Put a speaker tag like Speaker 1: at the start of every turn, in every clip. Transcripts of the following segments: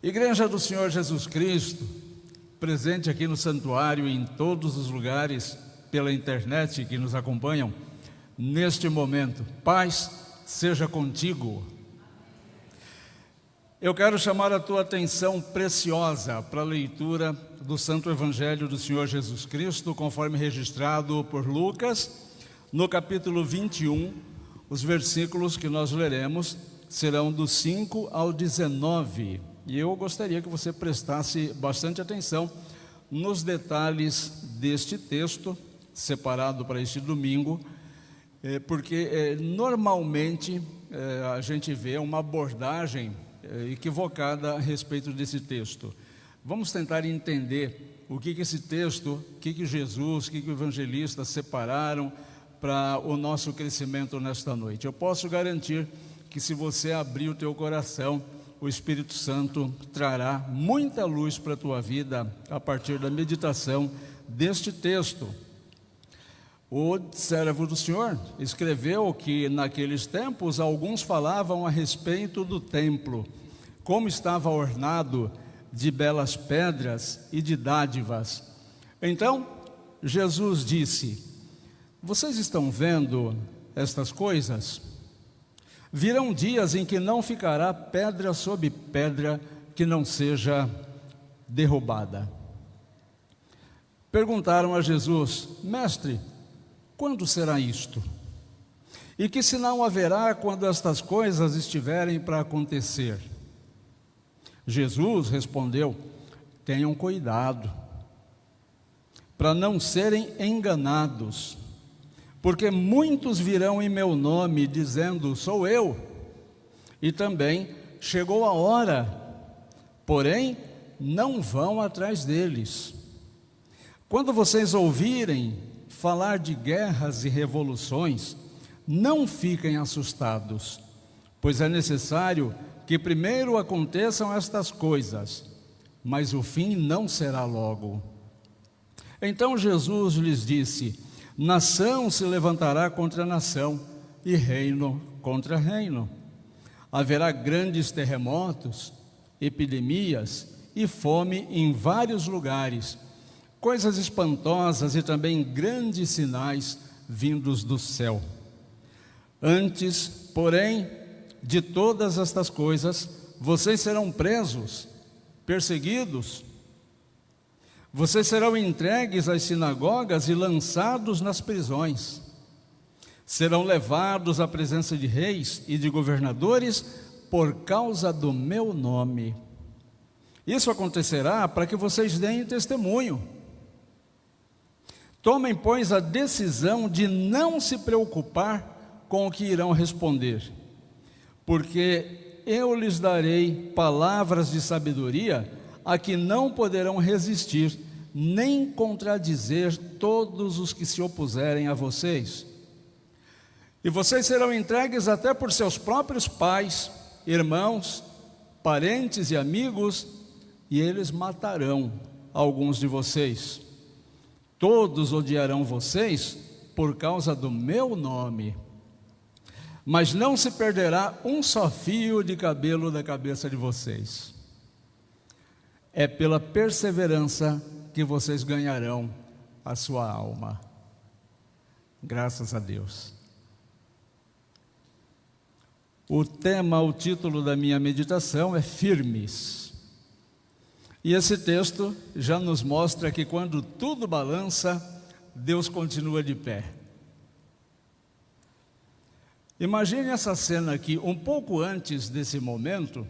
Speaker 1: Igreja do Senhor Jesus Cristo, presente aqui no santuário e em todos os lugares pela internet que nos acompanham neste momento, paz seja contigo. Eu quero chamar a tua atenção preciosa para a leitura do Santo Evangelho do Senhor Jesus Cristo, conforme registrado por Lucas, no capítulo 21, os versículos que nós leremos serão do 5 ao 19. E eu gostaria que você prestasse bastante atenção nos detalhes deste texto, separado para este domingo, porque normalmente a gente vê uma abordagem equivocada a respeito desse texto. Vamos tentar entender o que esse texto, o que Jesus, o que o evangelista separaram para o nosso crescimento nesta noite. Eu posso garantir que se você abrir o teu coração, o Espírito Santo trará muita luz para a tua vida a partir da meditação deste texto. O servo do Senhor escreveu que naqueles tempos alguns falavam a respeito do templo, como estava ornado de belas pedras e de dádivas. Então Jesus disse: vocês estão vendo estas coisas? Virão dias em que não ficará pedra sobre pedra que não seja derrubada. Perguntaram a Jesus: mestre, quando será isto? E que sinal haverá quando estas coisas estiverem para acontecer? Jesus respondeu: tenham cuidado, para não serem enganados, porque muitos virão em meu nome, dizendo, sou eu, e também chegou a hora, porém não vão atrás deles. Quando vocês ouvirem falar de guerras e revoluções, não fiquem assustados, pois é necessário que primeiro aconteçam estas coisas, mas o fim não será logo. Então Jesus lhes disse: nação se levantará contra nação e reino contra reino. Haverá grandes terremotos, epidemias e fome em vários lugares, coisas espantosas e também grandes sinais vindos do céu. Antes, porém, de todas estas coisas, vocês serão presos, perseguidos. Vocês serão entregues às sinagogas e lançados nas prisões. Serão levados à presença de reis e de governadores por causa do meu nome. Isso acontecerá para que vocês deem testemunho. Tomem, pois, a decisão de não se preocupar com o que irão responder, porque eu lhes darei palavras de sabedoria a que não poderão resistir, nem contradizer todos os que se opuserem a vocês. E vocês serão entregues até por seus próprios pais, irmãos, parentes e amigos, e eles matarão alguns de vocês. Todos odiarão vocês por causa do meu nome, mas não se perderá um só fio de cabelo da cabeça de vocês. É pela perseverança que vocês ganharão a sua alma. Graças a Deus. O título da minha meditação é Firmes. E esse texto já nos mostra que quando tudo balança, Deus continua de pé. Imagine essa cena aqui. Um pouco antes desse momento,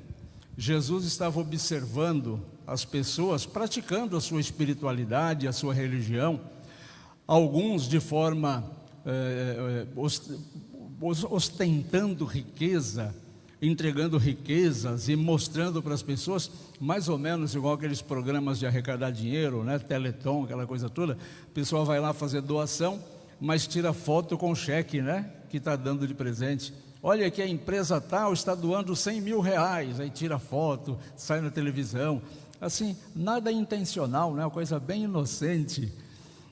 Speaker 1: Jesus estava observando as pessoas praticando a sua espiritualidade, a sua religião, alguns de forma ostentando riqueza, entregando riquezas e mostrando para as pessoas, mais ou menos igual aqueles programas de arrecadar dinheiro, né? Teleton, aquela coisa toda. O pessoal vai lá fazer doação, mas tira foto com cheque, né? Que está dando de presente. Olha que a empresa tal está doando 100 mil reais, aí tira foto, sai na televisão. Assim, nada intencional, né? Uma coisa bem inocente.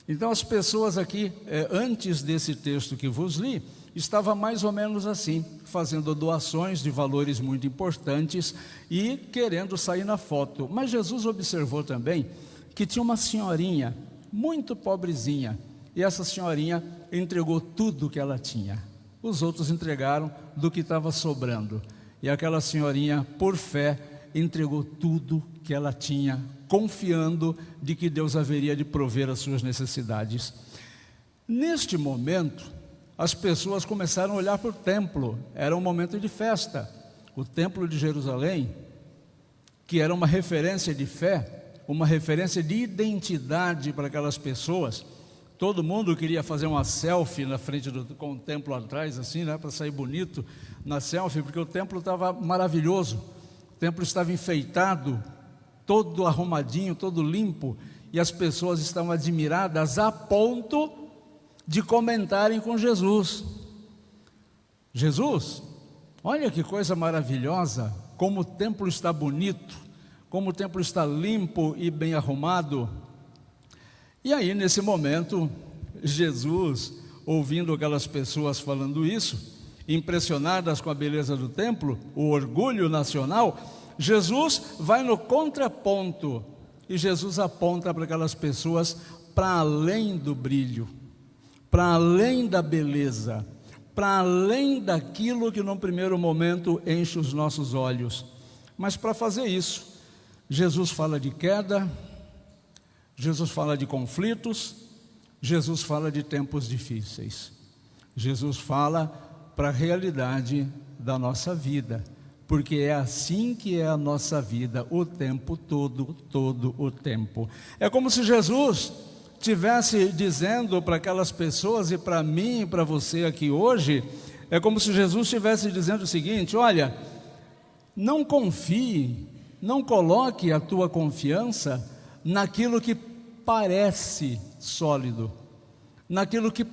Speaker 1: Então as pessoas aqui, antes desse texto que vos li, estava mais ou menos assim, fazendo doações de valores muito importantes e querendo sair na foto. Mas Jesus observou também que tinha uma senhorinha muito pobrezinha, e essa senhorinha entregou tudo que ela tinha. Os outros entregaram do que estava sobrando, e aquela senhorinha, por fé, entregou tudo que ela tinha, confiando de que Deus haveria de prover as suas necessidades. Neste momento, as pessoas começaram a olhar para o templo. Era um momento de festa. O templo de Jerusalém, que era uma referência de fé, uma referência de identidade para aquelas pessoas. Todo mundo queria fazer uma selfie na frente com o templo atrás, assim, né, para sair bonito na selfie, porque o templo estava maravilhoso. O templo estava enfeitado, todo arrumadinho, todo limpo, e as pessoas estavam admiradas a ponto de comentarem com Jesus: Jesus, olha que coisa maravilhosa, como o templo está bonito, como o templo está limpo e bem arrumado. E aí, nesse momento, Jesus, ouvindo aquelas pessoas falando isso, impressionadas com a beleza do templo, o orgulho nacional, Jesus vai no contraponto, e Jesus aponta para aquelas pessoas para além do brilho, para além da beleza, para além daquilo que no primeiro momento enche os nossos olhos. Mas para fazer isso, Jesus fala de queda, Jesus fala de conflitos, Jesus fala de tempos difíceis. Jesus fala para a realidade da nossa vida, porque é assim que é a nossa vida o tempo todo, todo o tempo. É como se Jesus estivesse dizendo para aquelas pessoas, e para mim e para você aqui hoje, é como se Jesus estivesse dizendo o seguinte: olha, não confie, não coloque a tua confiança naquilo que parece sólido, naquilo que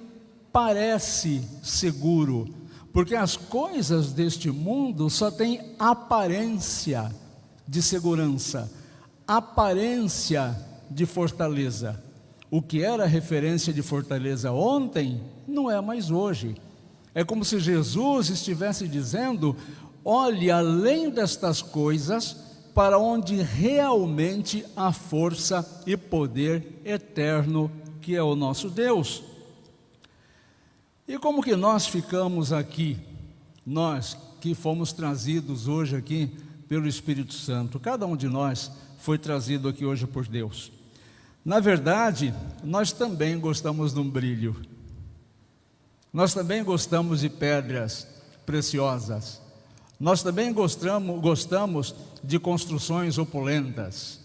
Speaker 1: parece seguro, porque as coisas deste mundo só têm aparência de segurança, aparência de fortaleza. O que era referência de fortaleza ontem, não é mais hoje. É como se Jesus estivesse dizendo: olhe além destas coisas, para onde realmente há força e poder eterno, que é o nosso Deus. E como que nós ficamos aqui, nós que fomos trazidos hoje aqui pelo Espírito Santo? Cada um de nós foi trazido aqui hoje por Deus. Na verdade, nós também gostamos de um brilho, nós também gostamos de pedras preciosas, nós também gostamos de construções opulentas,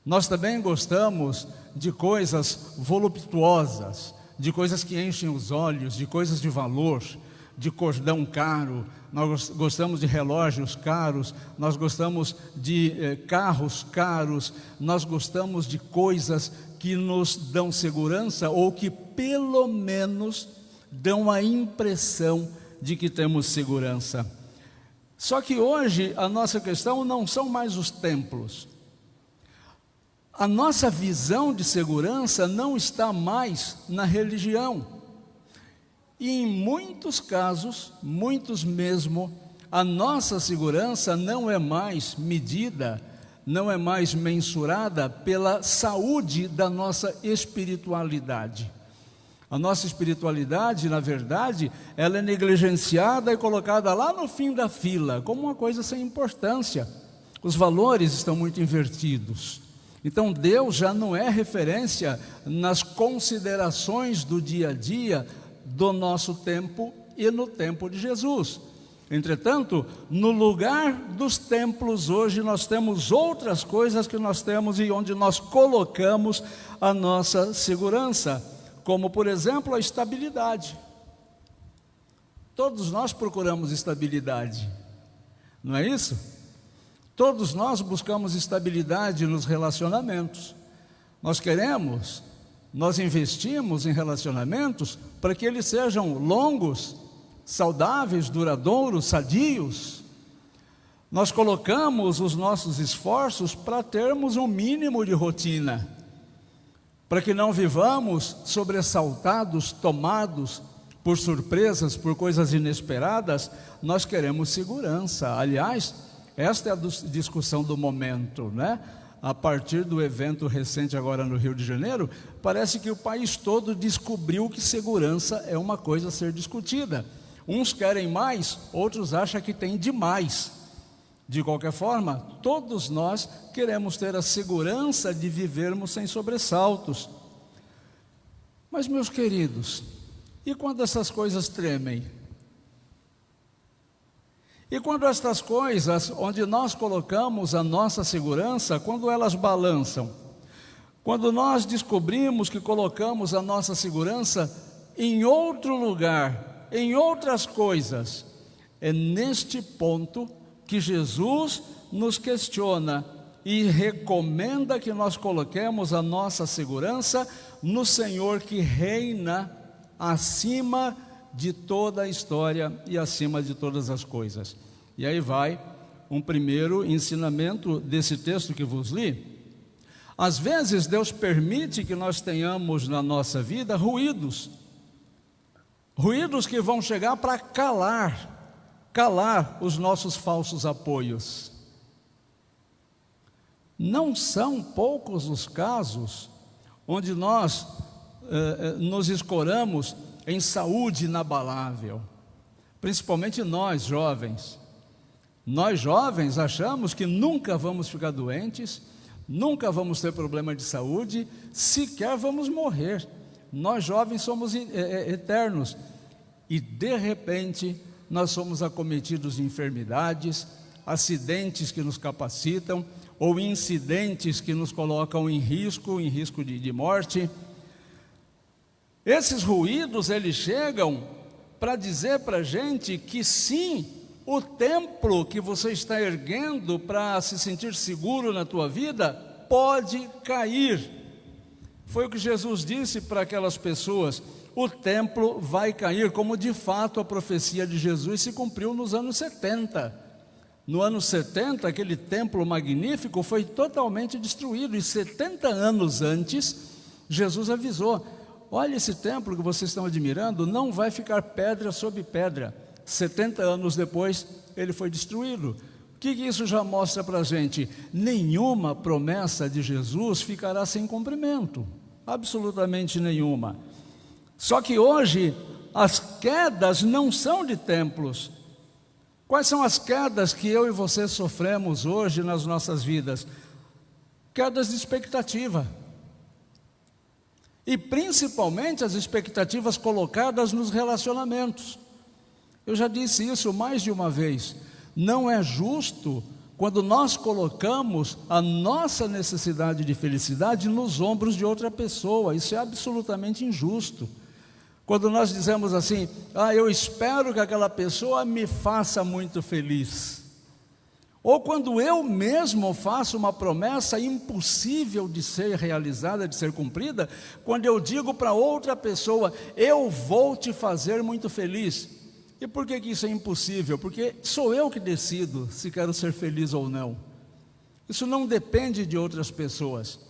Speaker 1: nós também gostamos de coisas voluptuosas, de coisas que enchem os olhos, de coisas de valor, de cordão caro. Nós gostamos de relógios caros, nós gostamos de carros caros, nós gostamos de coisas que nos dão segurança, ou que pelo menos dão a impressão de que temos segurança. Só que hoje a nossa questão não são mais os templos. A nossa visão de segurança não está mais na religião. E em muitos casos, muitos mesmo, a nossa segurança não é mais medida, não é mais mensurada pela saúde da nossa espiritualidade. A nossa espiritualidade, na verdade, ela é negligenciada e colocada lá no fim da fila, como uma coisa sem importância. Os valores estão muito invertidos. Então Deus já não é referência nas considerações do dia a dia do nosso tempo e no tempo de Jesus. Entretanto, no lugar dos templos hoje nós temos outras coisas que nós temos e onde nós colocamos a nossa segurança, como por exemplo a estabilidade. Todos nós procuramos estabilidade, não é isso? Todos nós buscamos estabilidade nos relacionamentos. Nós investimos em relacionamentos para que eles sejam longos, saudáveis, duradouros, sadios. Nós colocamos os nossos esforços para termos um mínimo de rotina, para que não vivamos sobressaltados, tomados por surpresas, por coisas inesperadas, nós queremos segurança. Aliás, esta é a discussão do momento, né? A partir do evento recente agora no Rio de Janeiro, parece que o país todo descobriu que segurança é uma coisa a ser discutida. Uns querem mais, outros acham que tem demais. De qualquer forma, todos nós queremos ter a segurança de vivermos sem sobressaltos. Mas, meus queridos, e quando essas coisas tremem? E quando estas coisas, onde nós colocamos a nossa segurança, quando elas balançam? Quando nós descobrimos que colocamos a nossa segurança em outro lugar, em outras coisas, é neste ponto que Jesus nos questiona e recomenda que nós coloquemos a nossa segurança no Senhor que reina acima de toda a história e acima de todas as coisas. E aí vai um primeiro ensinamento desse texto que vos li. Às vezes Deus permite que nós tenhamos na nossa vida ruídos que vão chegar para calar os nossos falsos apoios. Não são poucos os casos onde nós nos escoramos em saúde inabalável, principalmente nós jovens. Nós jovens achamos que nunca vamos ficar doentes, nunca vamos ter problema de saúde, sequer vamos morrer. Nós jovens somos eternos e de repente nós somos acometidos de enfermidades, acidentes que nos capacitam ou incidentes que nos colocam em risco de morte. Esses ruídos, eles chegam para dizer para a gente que sim, o templo que você está erguendo para se sentir seguro na tua vida pode cair. Foi o que Jesus disse para aquelas pessoas: o templo vai cair, como de fato a profecia de Jesus se cumpriu nos anos 70. No ano 70, aquele templo magnífico foi totalmente destruído, e 70 anos antes, Jesus avisou: olha, esse templo que vocês estão admirando não vai ficar pedra sobre pedra. 70 anos depois, ele foi destruído. O que isso já mostra para a gente? Nenhuma promessa de Jesus ficará sem cumprimento, absolutamente nenhuma. Só que hoje, as quedas não são de templos. Quais são as quedas que eu e você sofremos hoje nas nossas vidas? Quedas de expectativa. E principalmente as expectativas colocadas nos relacionamentos. Eu já disse isso mais de uma vez. Não é justo quando nós colocamos a nossa necessidade de felicidade nos ombros de outra pessoa. Isso é absolutamente injusto. Quando nós dizemos assim: eu espero que aquela pessoa me faça muito feliz. Ou quando eu mesmo faço uma promessa impossível de ser realizada, de ser cumprida, quando eu digo para outra pessoa: eu vou te fazer muito feliz. E por que isso é impossível? Porque sou eu que decido se quero ser feliz ou não. Isso não depende de outras pessoas.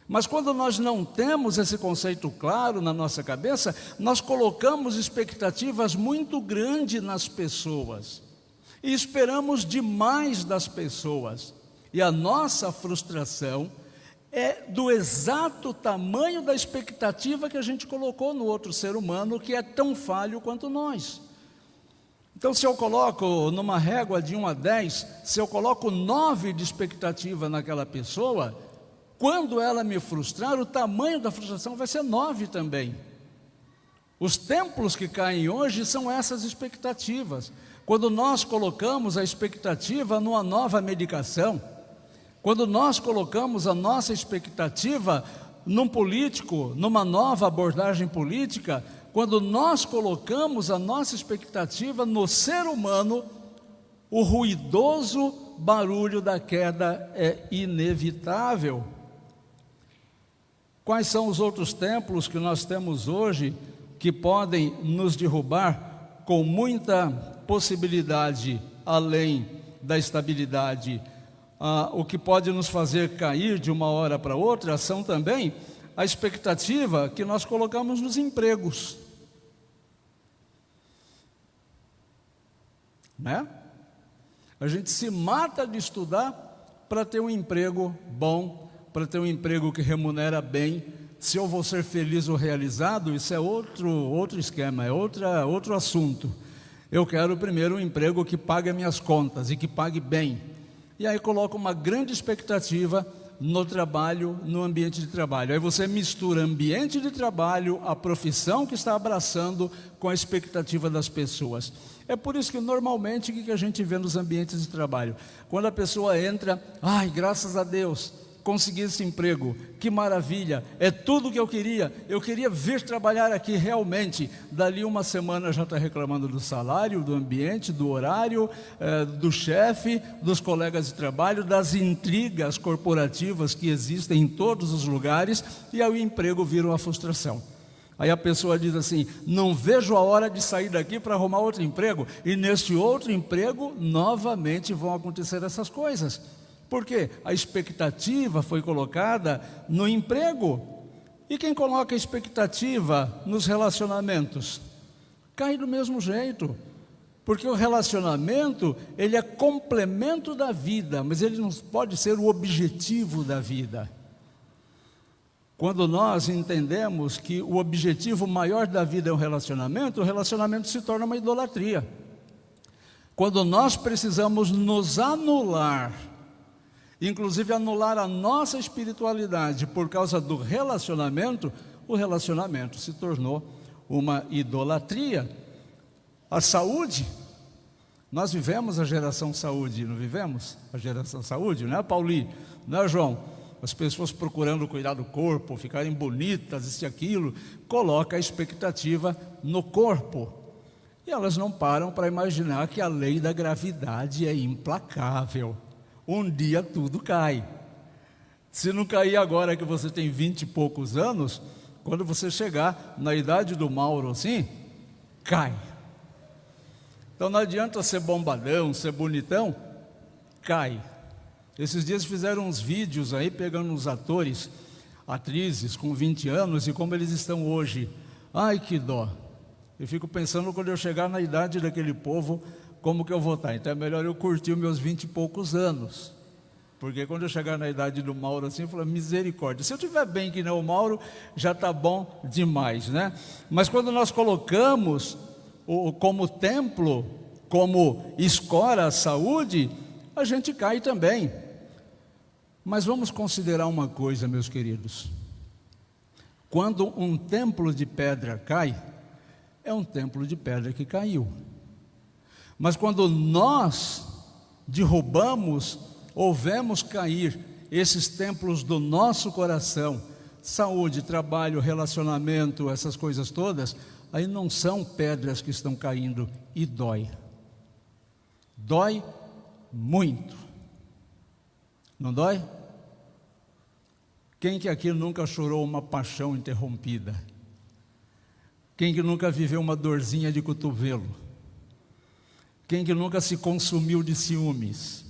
Speaker 1: Mas quando nós não temos esse conceito claro na nossa cabeça, nós colocamos expectativas muito grandes nas pessoas. E esperamos demais das pessoas. E a nossa frustração é do exato tamanho da expectativa que a gente colocou no outro ser humano, que é tão falho quanto nós. Então, se eu coloco numa régua de 1 a 10, se eu coloco 9 de expectativa naquela pessoa, quando ela me frustrar, o tamanho da frustração vai ser 9 também. Os templos que caem hoje são essas expectativas. Quando nós colocamos a expectativa numa nova medicação, quando nós colocamos a nossa expectativa num político, numa nova abordagem política, quando nós colocamos a nossa expectativa no ser humano, o ruidoso barulho da queda é inevitável. Quais são os outros templos que nós temos hoje que podem nos derrubar com muita possibilidade, além da estabilidade? O que pode nos fazer cair de uma hora para outra são também a expectativa que nós colocamos nos empregos. né? A gente se mata de estudar para ter um emprego bom, para ter um emprego que remunera bem. Se eu vou ser feliz ou realizado, isso é outro esquema, é outro assunto. Eu quero primeiro um emprego que pague minhas contas e que pague bem. E aí coloco uma grande expectativa no trabalho, no ambiente de trabalho. Aí você mistura ambiente de trabalho, a profissão que está abraçando com a expectativa das pessoas. É por isso que normalmente o que a gente vê nos ambientes de trabalho? Quando a pessoa entra, ai, graças a Deus, consegui esse emprego, que maravilha, é tudo o que eu queria vir trabalhar aqui realmente. Dali uma semana já está reclamando do salário, do ambiente, do horário, do chefe, dos colegas de trabalho, das intrigas corporativas que existem em todos os lugares, e aí o emprego vira uma frustração. Aí a pessoa diz assim, não vejo a hora de sair daqui para arrumar outro emprego, e nesse outro emprego novamente vão acontecer essas coisas. Por quê? A expectativa foi colocada no emprego. E quem coloca a expectativa nos relacionamentos? Cai do mesmo jeito. Porque o relacionamento, ele é complemento da vida, mas ele não pode ser o objetivo da vida. Quando nós entendemos que o objetivo maior da vida é o relacionamento se torna uma idolatria. Quando nós precisamos nos anular, inclusive anular a nossa espiritualidade por causa do relacionamento, o relacionamento se tornou uma idolatria. A saúde, nós vivemos a geração saúde, não vivemos? A geração saúde, não é, Paulinho? Não é, João? As pessoas procurando cuidar do corpo, ficarem bonitas, isso e aquilo, coloca a expectativa no corpo. E elas não param para imaginar que a lei da gravidade é implacável. Um dia tudo cai. Se não cair agora que você tem 20 e poucos anos, quando você chegar na idade do Mauro assim, cai. Então não adianta ser bombadão, ser bonitão, cai. Esses dias fizeram uns vídeos aí, pegando uns atores, atrizes com 20 anos e como eles estão hoje. Ai, que dó. Eu fico pensando quando eu chegar na idade daquele povo, como que eu vou estar? Então é melhor eu curtir os meus 20 e poucos anos. Porque quando eu chegar na idade do Mauro assim, eu falo, misericórdia. Se eu estiver bem que nem o Mauro, já está bom demais, né? Mas quando nós colocamos como templo, como escora a saúde, a gente cai também. Mas vamos considerar uma coisa, meus queridos. Quando um templo de pedra cai, é um templo de pedra que caiu. Mas quando nós derrubamos ou vemos cair esses templos do nosso coração, saúde, trabalho, relacionamento, essas coisas todas, aí não são pedras que estão caindo e dói. Dói muito. Não dói? Quem que aqui nunca chorou uma paixão interrompida? Quem que nunca viveu uma dorzinha de cotovelo? Quem que nunca se consumiu de ciúmes?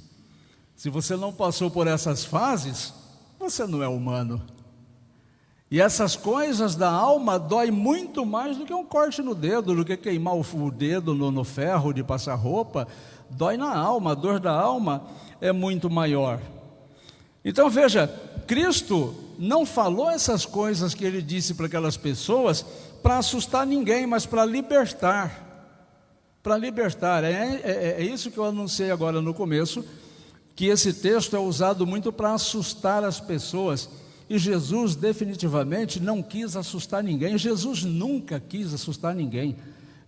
Speaker 1: Se você não passou por essas fases, você não é humano. E essas coisas da alma dói muito mais do que um corte no dedo, do que queimar o dedo no ferro de passar roupa. Dói na alma, a dor da alma é muito maior. Então veja, Cristo não falou essas coisas que Ele disse para aquelas pessoas para assustar ninguém, mas para libertar. Para libertar, é isso que eu anunciei agora no começo, que esse texto é usado muito para assustar as pessoas, e Jesus definitivamente não quis assustar ninguém. Jesus nunca quis assustar ninguém.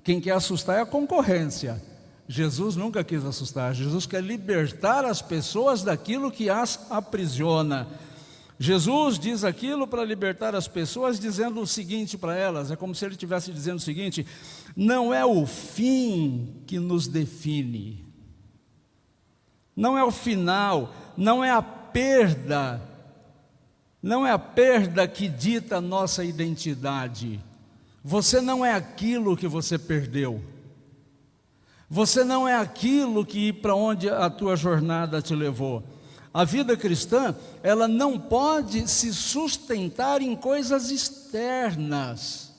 Speaker 1: Quem quer assustar é a concorrência. Jesus nunca quis assustar. Jesus quer libertar as pessoas daquilo que as aprisiona. Jesus diz aquilo para libertar as pessoas, dizendo o seguinte para elas, é como se Ele estivesse dizendo o seguinte: não é o fim que nos define, não é o final, não é a perda, não é a perda que dita a nossa identidade. Você não é aquilo que você perdeu, você não é aquilo que para onde a tua jornada te levou. A vida cristã, ela não pode se sustentar em coisas externas.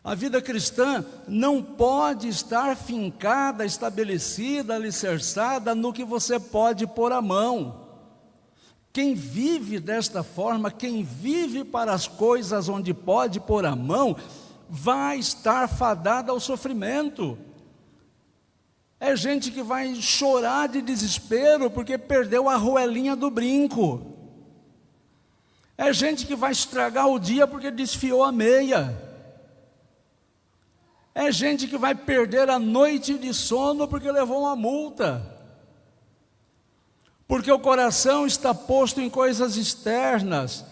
Speaker 1: A vida cristã não pode estar fincada, estabelecida, alicerçada no que você pode pôr a mão. Quem vive desta forma, quem vive para as coisas onde pode pôr a mão, vai estar fadado ao sofrimento. É gente que vai chorar de desespero porque perdeu a arruelinha do brinco. É gente que vai estragar o dia porque desfiou a meia. É gente que vai perder a noite de sono porque levou uma multa. Porque o coração está posto em coisas externas.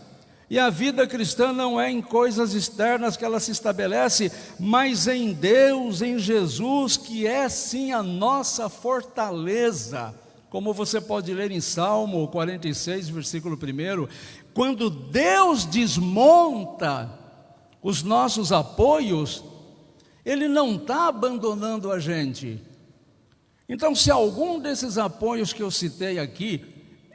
Speaker 1: E a vida cristã não é em coisas externas que ela se estabelece, mas em Deus, em Jesus, que é sim a nossa fortaleza. Como você pode ler em Salmo 46, versículo 1, quando Deus desmonta os nossos apoios, Ele não está abandonando a gente. Então, se algum desses apoios que eu citei aqui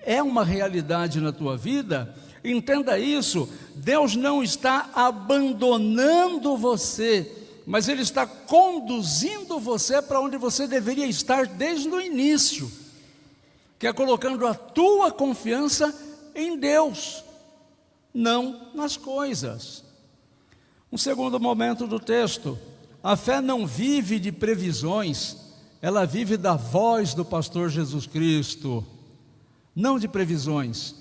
Speaker 1: é uma realidade na tua vida, entenda isso: Deus não está abandonando você, mas Ele está conduzindo você para onde você deveria estar desde o início, que é colocando a tua confiança em Deus, não nas coisas. Um segundo momento do texto: a fé não vive de previsões, ela vive da voz do pastor Jesus Cristo, não de previsões.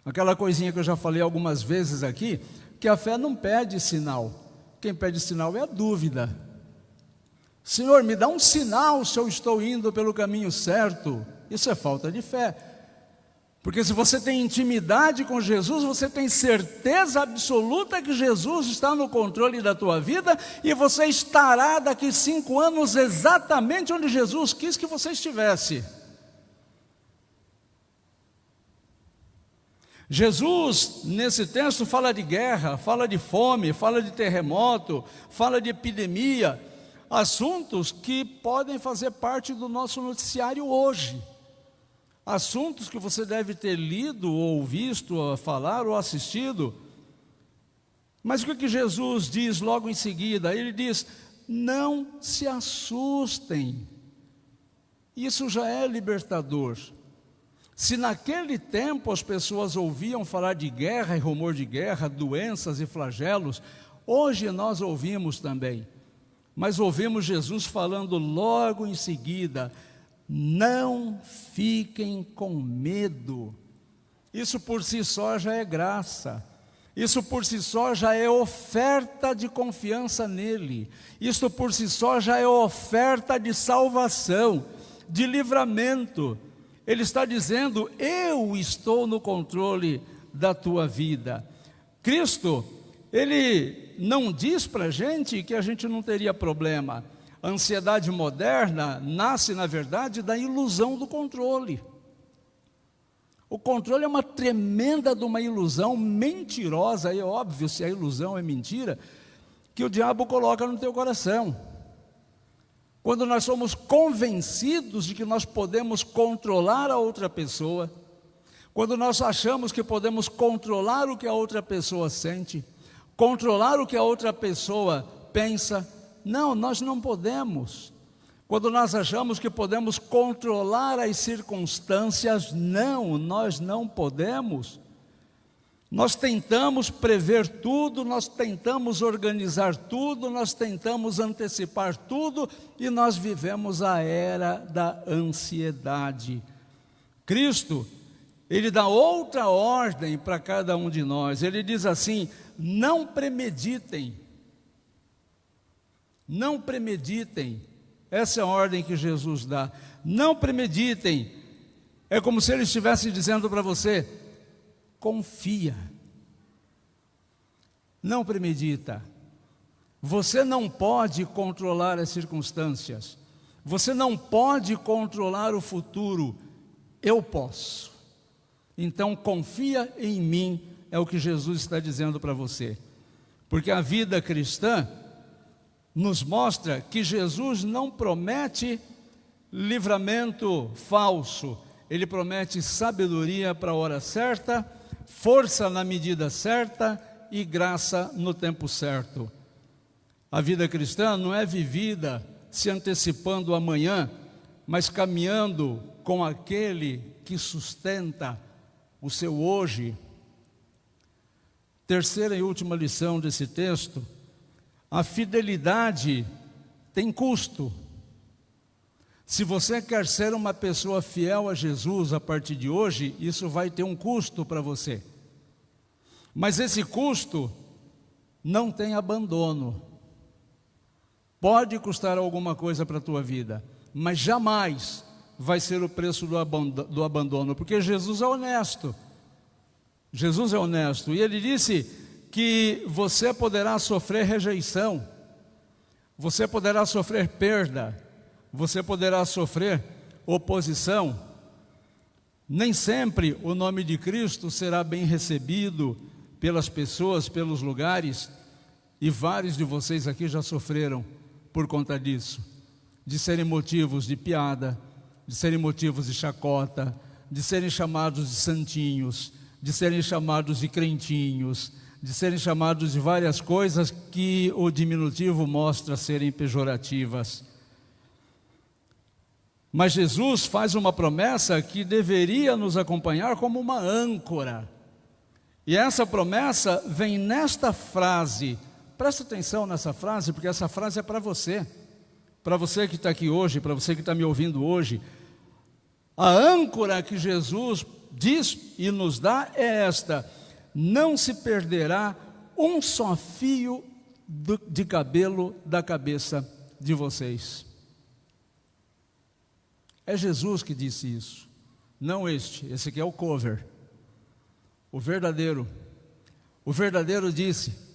Speaker 1: Aquela coisinha que eu já falei algumas vezes aqui, que a fé não pede sinal. Quem pede sinal é a dúvida. Senhor, me dá um sinal se eu estou indo pelo caminho certo. Isso é falta de fé. Porque se você tem intimidade com Jesus, você tem certeza absoluta que Jesus está no controle da tua vida, e você estará daqui 5 anos exatamente onde Jesus quis que você estivesse. Jesus, nesse texto, fala de guerra, fala de fome, fala de terremoto, fala de epidemia, assuntos que podem fazer parte do nosso noticiário hoje. Assuntos que você deve ter lido, ou visto, ou falar, ou assistido. Mas o que Jesus diz logo em seguida? Ele diz: não se assustem. Isso já é libertador. Se naquele tempo as pessoas ouviam falar de guerra e rumor de guerra, doenças e flagelos, hoje nós ouvimos também. Mas ouvimos Jesus falando logo em seguida: não fiquem com medo. Isso por si só já é graça. Isso por si só já é oferta de confiança nele. Isso por si só já é oferta de salvação, de livramento. Ele está dizendo: eu estou no controle da tua vida. Cristo, Ele não diz para a gente que a gente não teria problema. A ansiedade moderna nasce, na verdade, da ilusão do controle. O controle é uma tremenda de uma ilusão mentirosa, é óbvio, se a ilusão é mentira, que o diabo coloca no teu coração. Quando nós somos convencidos de que nós podemos controlar a outra pessoa, quando nós achamos que podemos controlar o que a outra pessoa sente, controlar o que a outra pessoa pensa, não, nós não podemos. Quando nós achamos que podemos controlar as circunstâncias, não, nós não podemos. Nós tentamos prever tudo, nós tentamos organizar tudo, nós tentamos antecipar tudo, e nós vivemos a era da ansiedade. Cristo, Ele dá outra ordem para cada um de nós. Ele diz assim: não premeditem. Não premeditem. Essa é a ordem que Jesus dá. Não premeditem. É como se Ele estivesse dizendo para você: confia. Não premedita. Você não pode controlar as circunstâncias. Você não pode controlar o futuro. Eu posso. Então confia em mim, é o que Jesus está dizendo para você. Porque a vida cristã nos mostra que Jesus não promete livramento falso. Ele promete sabedoria para a hora certa, força na medida certa e graça no tempo certo. A vida cristã não é vivida se antecipando o amanhã, mas caminhando com aquele que sustenta o seu hoje. Terceira e última lição desse texto: a fidelidade tem custo. Se você quer ser uma pessoa fiel a Jesus a partir de hoje, isso vai ter um custo para você. Mas esse custo não tem abandono. Pode custar alguma coisa para a tua vida, mas jamais vai ser o preço do abandono, porque Jesus é honesto. Jesus é honesto, e Ele disse que você poderá sofrer rejeição, você poderá sofrer perda, você poderá sofrer oposição. Nem sempre o nome de Cristo será bem recebido pelas pessoas, pelos lugares, e vários de vocês aqui já sofreram por conta disso, de serem motivos de piada, de serem motivos de chacota, de serem chamados de santinhos, de serem chamados de crentinhos, de serem chamados de várias coisas que o diminutivo mostra serem pejorativas. Mas Jesus faz uma promessa que deveria nos acompanhar como uma âncora. E essa promessa vem nesta frase. Presta atenção nessa frase, porque essa frase é para você que está aqui hoje, para você que está me ouvindo hoje. A âncora que Jesus diz e nos dá é esta: não se perderá um só fio de cabelo da cabeça de vocês. É Jesus que disse isso, não esse aqui é o cover. O verdadeiro disse: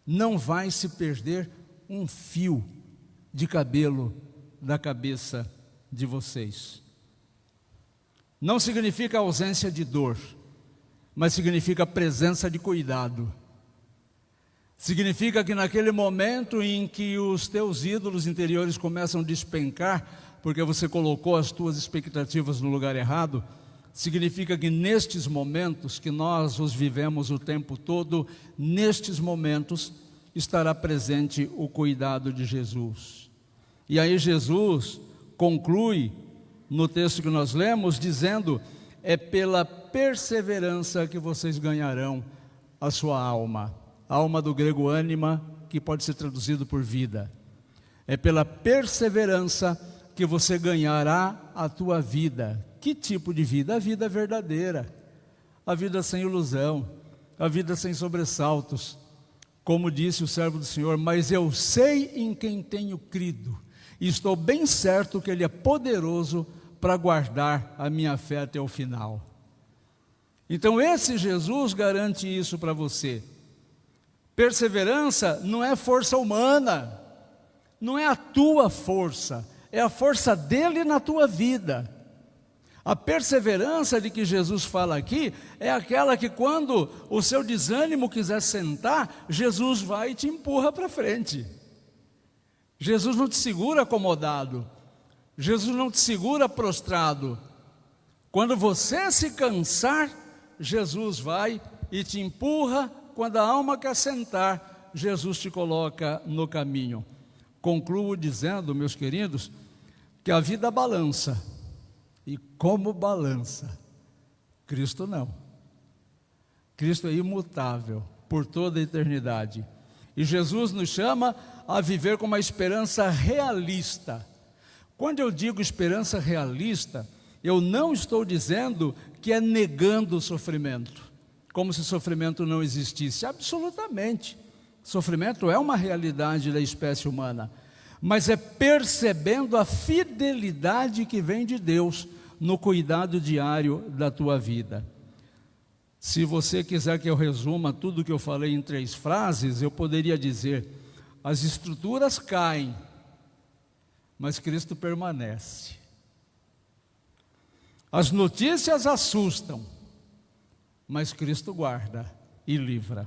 Speaker 1: não vai se perder um fio de cabelo da cabeça de vocês. Não significa ausência de dor, mas significa presença de cuidado. Significa que naquele momento em que os teus ídolos interiores começam a despencar, porque você colocou as tuas expectativas no lugar errado, significa que nestes momentos, que nós os vivemos o tempo todo, nestes momentos estará presente o cuidado de Jesus. E aí Jesus conclui no texto que nós lemos, dizendo: é pela perseverança que vocês ganharão a sua alma. A alma do grego ânima, que pode ser traduzido por vida. É pela perseverança que você ganhará a tua vida. Que tipo de vida? A vida verdadeira, a vida sem ilusão, a vida sem sobressaltos. Como disse o servo do Senhor: mas eu sei em quem tenho crido, e estou bem certo que Ele é poderoso para guardar a minha fé até o final. Então esse Jesus garante isso para você. Perseverança não é força humana, não é a tua força, é a força dele na tua vida. A perseverança de que Jesus fala aqui é aquela que, quando o seu desânimo quiser sentar, Jesus vai e te empurra para frente. Jesus não te segura acomodado, Jesus não te segura prostrado. Quando você se cansar, Jesus vai e te empurra. Quando a alma quer sentar, Jesus te coloca no caminho. Concluo dizendo, meus queridos, que a vida balança. E como balança, Cristo não. Cristo é imutável por toda a eternidade. E Jesus nos chama a viver com uma esperança realista. Quando eu digo esperança realista, eu não estou dizendo que é negando o sofrimento, como se sofrimento não existisse. Absolutamente. Sofrimento é uma realidade da espécie humana, mas é percebendo a fidelidade que vem de Deus no cuidado diário da tua vida. Se você quiser que eu resuma tudo que eu falei em 3 frases, eu poderia dizer: as estruturas caem, mas Cristo permanece. As notícias assustam, mas Cristo guarda e livra.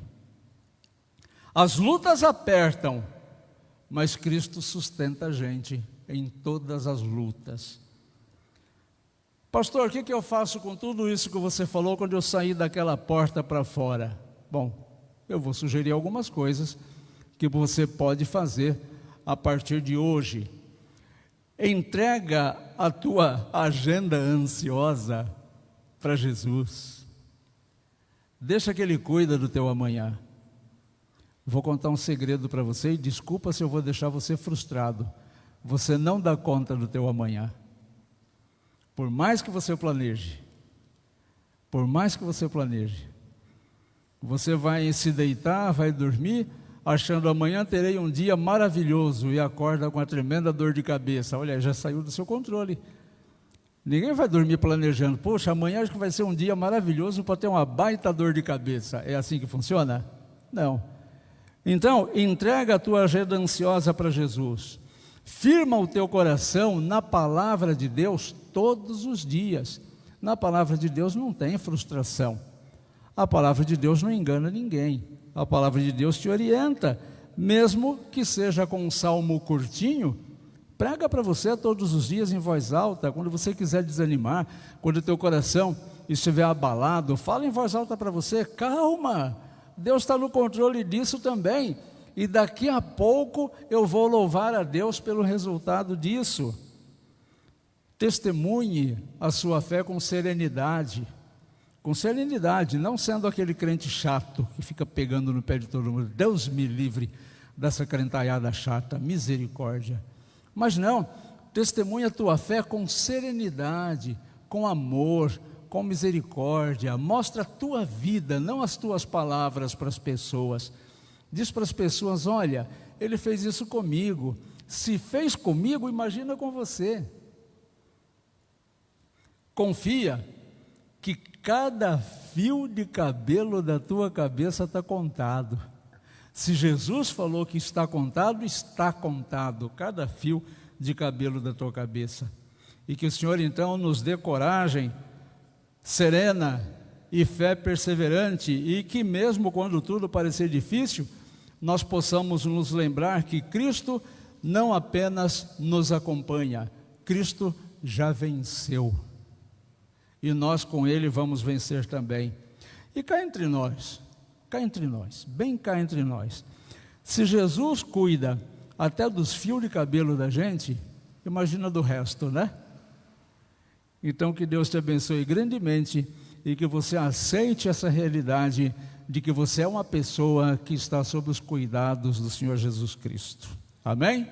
Speaker 1: As lutas apertam, mas Cristo sustenta a gente em todas as lutas. Pastor, o que eu faço com tudo isso que você falou quando eu sair daquela porta para fora? Bom, eu vou sugerir algumas coisas que você pode fazer a partir de hoje. Entrega a tua agenda ansiosa para Jesus. Deixa que Ele cuida do teu amanhã. Vou contar um segredo para você e desculpa se eu vou deixar você frustrado. Você não dá conta do teu amanhã. Por mais que você planeje, você vai se deitar, vai dormir, achando amanhã terei um dia maravilhoso e acorda com uma tremenda dor de cabeça. Olha, já saiu do seu controle. Ninguém vai dormir planejando, poxa, amanhã acho que vai ser um dia maravilhoso para ter uma baita dor de cabeça. É assim que funciona? Não. Então, entrega a tua agenda ansiosa para Jesus. Firma o teu coração na palavra de Deus todos os dias. Na palavra de Deus não tem frustração. A palavra de Deus não engana ninguém. A palavra de Deus te orienta, mesmo que seja com um salmo curtinho. Prega para você todos os dias em voz alta, quando você quiser desanimar, quando o teu coração estiver abalado, fala em voz alta para você, calma, Deus está no controle disso também, e daqui a pouco eu vou louvar a Deus pelo resultado disso. Testemunhe a sua fé com serenidade, não sendo aquele crente chato, que fica pegando no pé de todo mundo. Deus me livre dessa crentalhada chata, misericórdia. Mas não, testemunha a tua fé com serenidade, com amor, com misericórdia. Mostra a tua vida, não as tuas palavras para as pessoas. Diz para as pessoas, olha, ele fez isso comigo. Se fez comigo, imagina com você. Confia que cada fio de cabelo da tua cabeça está contado. Se Jesus falou que está contado cada fio de cabelo da tua cabeça. E que o Senhor então nos dê coragem serena e fé perseverante, e que mesmo quando tudo parecer difícil, nós possamos nos lembrar que Cristo não apenas nos acompanha, Cristo já venceu. E nós com Ele vamos vencer também. E cá entre nós, bem cá entre nós, se Jesus cuida até dos fios de cabelo da gente, imagina do resto, né? Então que Deus te abençoe grandemente e que você aceite essa realidade de que você é uma pessoa que está sob os cuidados do Senhor Jesus Cristo. Amém?